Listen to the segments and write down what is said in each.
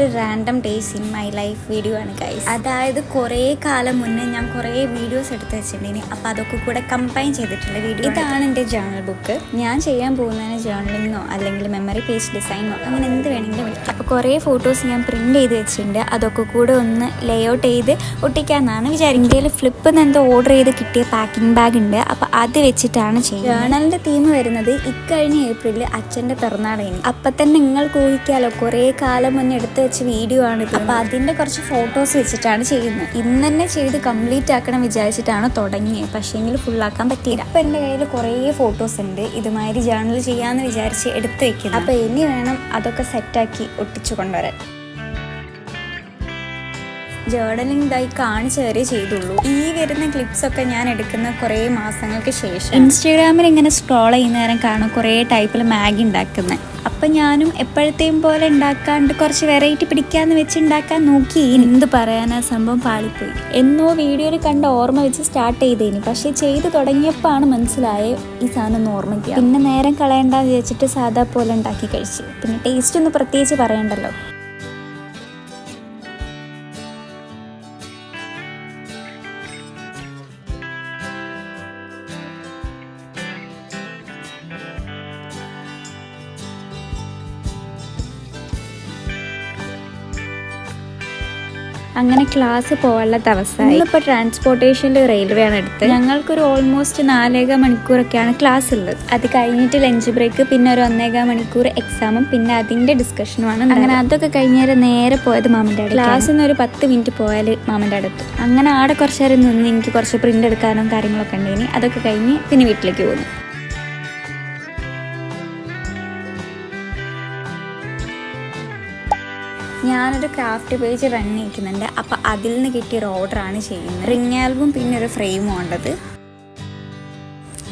ഒരു random days in my life video ആണ് guys. അതായത് കുറേ കാലം മുന്നേ ഞാൻ കുറേ വീഡിയോസ് എടുത്ത് വെച്ചിട്ടുണ്ടെങ്കിൽ അപ്പോൾ അതൊക്കെ കൂടെ കമ്പൈൻ ചെയ്തിട്ടുള്ള വീഡിയോ. ഇതാണ് എൻ്റെ ജേർണൽ ബുക്ക്. ഞാൻ ചെയ്യാൻ പോകുന്നതിന് ജേർണലിങ്ങോ അല്ലെങ്കിൽ മെമ്മറി പേജ് ഡിസൈനോ അങ്ങനെ എന്ത് വേണമെങ്കിലും വിളിക്കാം. അപ്പോൾ കുറേ ഫോട്ടോസ് ഞാൻ പ്രിന്റ് ചെയ്ത് വെച്ചിട്ടുണ്ട്. അതൊക്കെ കൂടെ ഒന്ന് ലേ ഔട്ട് ചെയ്ത് ഒട്ടിക്കാമെന്നാണ് വിചാരിക്കുന്നത്. ഇന്ത്യയിൽ ഫ്ലിപ്പ് എന്തോ ഓർഡർ ചെയ്ത് കിട്ടിയ പാക്കിംഗ് ബാഗ് ഉണ്ട്. അപ്പോൾ അത് വെച്ചിട്ടാണ് ചെയ്യുന്നത്. ജേർണലിൻ്റെ തീം വരുന്നത് ഇക്കഴിഞ്ഞ ഏപ്രിലിൽ അച്ഛൻ്റെ പിറന്നാളാണ്. അപ്പം തന്നെ നിങ്ങൾക്ക് ഊഹിക്കാലോ കുറേ കാലം മുന്നേ എടുത്ത് വെച്ച വീഡിയോ ആണിത്. അപ്പോൾ അതിൻ്റെ കുറച്ച് ഫോട്ടോസ് വെച്ചിട്ടാണ് ചെയ്യുന്നത്. ഇന്ന് തന്നെ ചെയ്ത് കംപ്ലീറ്റ് ആക്കണം വിചാരിച്ചിട്ടാണ് തുടങ്ങിയത്. പക്ഷേങ്കിൽ ഫുള്ളാക്കാൻ പറ്റിയില്ല. അപ്പം എൻ്റെ കയ്യിൽ കുറേ ഫോട്ടോസ് ഉണ്ട്. ഇതുമാതിരി ജേർണൽ ചെയ്യാമെന്ന് വിചാരിച്ച് എടുത്ത് വെക്കുന്നത്. അപ്പോൾ ഇനി വേണം അതൊക്കെ സെറ്റാക്കി ഒട്ടിച്ചു കൊണ്ടുവരാൻ. ജേർണലിംഗ് ഇതായി കാണിച്ചു വരെ ചെയ്തുള്ളൂ. ഈ വരുന്ന ക്ലിപ്സൊക്കെ ഞാൻ എടുക്കുന്ന കുറേ മാസങ്ങൾക്ക് ശേഷം. ഇൻസ്റ്റാഗ്രാമിൽ ഇങ്ങനെ സ്ക്രോൾ ചെയ്യുന്ന നേരം കാണും കുറേ ടൈപ്പിൽ മാഗി ഉണ്ടാക്കുന്നത്. അപ്പം ഞാനും എപ്പോഴത്തെയും പോലെ ഉണ്ടാക്കാണ്ട് കുറച്ച് വെറൈറ്റി പിടിക്കാമെന്ന് വെച്ച് ഉണ്ടാക്കാൻ നോക്കി. എന്ത് പറയാനാ, സംഭവം പാളിപ്പോയി. എന്നോ വീഡിയോയിൽ കണ്ട ഓർമ്മ വെച്ച് സ്റ്റാർട്ട് ചെയ്തേനി. പക്ഷേ ചെയ്ത് തുടങ്ങിയപ്പോൾ ആണ് മനസ്സിലായ ഈ സാധനം ഒന്ന് ഓർമ്മിക്കുക. പിന്നെ നേരം കളയണ്ടെന്ന് വിചാരിച്ചിട്ട് സാധാ പോലെ ഉണ്ടാക്കി കഴിച്ചു. പിന്നെ ടേസ്റ്റ് ഒന്നും പ്രത്യേകിച്ച് പറയണ്ടല്ലോ. അങ്ങനെ ക്ലാസ് പോകാനുള്ള ദിവസമായി. ഇപ്പോൾ ട്രാൻസ്പോർട്ടേഷനിൽ റെയിൽവേ ആണ് എടുത്തത്. ഞങ്ങൾക്കൊരു ഓൾമോസ്റ്റ് 4.25 മണിക്കൂറൊക്കെയാണ് ക്ലാസ് ഉള്ളത്. അത് കഴിഞ്ഞിട്ട് ലഞ്ച് ബ്രേക്ക്, പിന്നെ ഒരു 1.25 മണിക്കൂർ എക്സാമും, പിന്നെ അതിൻ്റെ ഡിസ്കഷനുമാണ്. അങ്ങനെ അതൊക്കെ കഴിഞ്ഞേരം നേരെ പോയത് മാമൻ്റെ അടുത്ത്. ക്ലാസ്സിൽ നിന്ന് ഒരു 10 മിനിറ്റ് പോയാൽ മാമൻ്റെ അടുത്ത്. അങ്ങനെ ആടെ കുറച്ച് നേരം നിന്ന് എനിക്ക് കുറച്ച് പ്രിൻ്റ് എടുക്കാനും കാര്യങ്ങളൊക്കെ ഉണ്ടായിനി. അതൊക്കെ കഴിഞ്ഞ് പിന്നെ വീട്ടിലേക്ക് പോകുന്നു. ഞാനൊരു ക്രാഫ്റ്റ് പേജ് റൺ ചെയ്യിക്കുന്നുണ്ട്. അപ്പോൾ അതിൽ നിന്ന് കിട്ടിയൊരു ഓർഡറാണ് ചെയ്യുന്നത്. റിംഗ് ആൽബം പിന്നെ ഒരു ഫ്രെയിമും ഉണ്ടത്.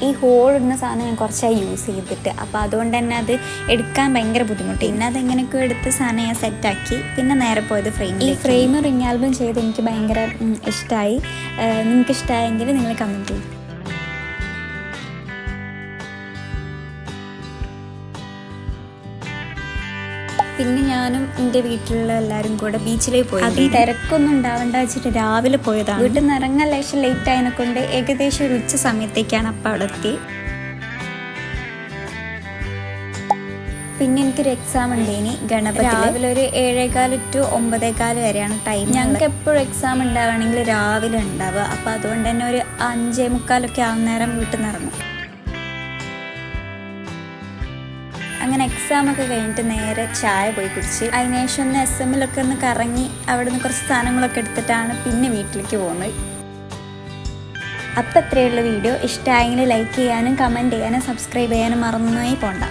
ഈ ഹോൾ ഇടുന്ന സാധനം ഞാൻ കുറച്ചായി യൂസ് ചെയ്തിട്ട്, അപ്പോൾ അതുകൊണ്ട് തന്നെ അത് എടുക്കാൻ ഭയങ്കര ബുദ്ധിമുട്ട്. പിന്നെ അതെങ്ങനെയൊക്കെ എടുത്ത് സാധനം ഞാൻ സെറ്റാക്കി പിന്നെ നേരെ പോയത് ഫ്രെയിം. ഈ ഫ്രെയിം റിംഗ് ആൽബം ചെയ്ത് എനിക്ക് ഭയങ്കര ഇഷ്ടമായി. നിങ്ങൾക്ക് ഇഷ്ടമായെങ്കിൽ നിങ്ങൾ കമൻറ്റ് ചെയ്യും. പിന്നെ ഞാനും എൻ്റെ വീട്ടിലുള്ള എല്ലാവരും കൂടെ ബീച്ചിലേക്ക് പോയി. അതിൽ തിരക്കൊന്നും ഉണ്ടാവേണ്ട വെച്ചിട്ട് രാവിലെ പോയതാണ്. വീട്ടിൽ നിന്ന് ഇറങ്ങാൻ ലേശം ലേറ്റ് ആയതിനെ കൊണ്ട് ഏകദേശം ഒരു ഉച്ച സമയത്തേക്കാണ് അപ്പം അവിടെ എത്തി. പിന്നെ എനിക്കൊരു എക്സാം ഉണ്ടേനി ഗണപതി. രാവിലെ ഒരു 7:15 to 9:15 വരെയാണ് ടൈം. ഞങ്ങൾക്ക് എപ്പോഴും എക്സാം ഉണ്ടാവുകയാണെങ്കിൽ രാവിലെ ഉണ്ടാവുക. അപ്പോൾ അതുകൊണ്ട് തന്നെ ഒരു 5:45 ആവുന്നേരം വീട്ടിൽ നിന്ന് ഇറങ്ങും. അങ്ങനെ എക്സാമൊക്കെ കഴിഞ്ഞിട്ട് നേരെ ചായ പോയി കുടിച്ച് അതിനുശേഷം ഒന്ന് SM-ലൊക്കെ ഒന്ന് കറങ്ങി അവിടെ നിന്ന് കുറച്ച് സാധനങ്ങളൊക്കെ എടുത്തിട്ടാണ് പിന്നെ വീട്ടിലേക്ക് പോകുന്നത്. അപ്പം അത്രയുള്ള വീഡിയോ. ഇഷ്ടമായെങ്കിൽ ലൈക്ക് ചെയ്യാനും കമൻറ്റ് ചെയ്യാനും സബ്സ്ക്രൈബ് ചെയ്യാനും മറന്നൊന്നും പോണ്ട.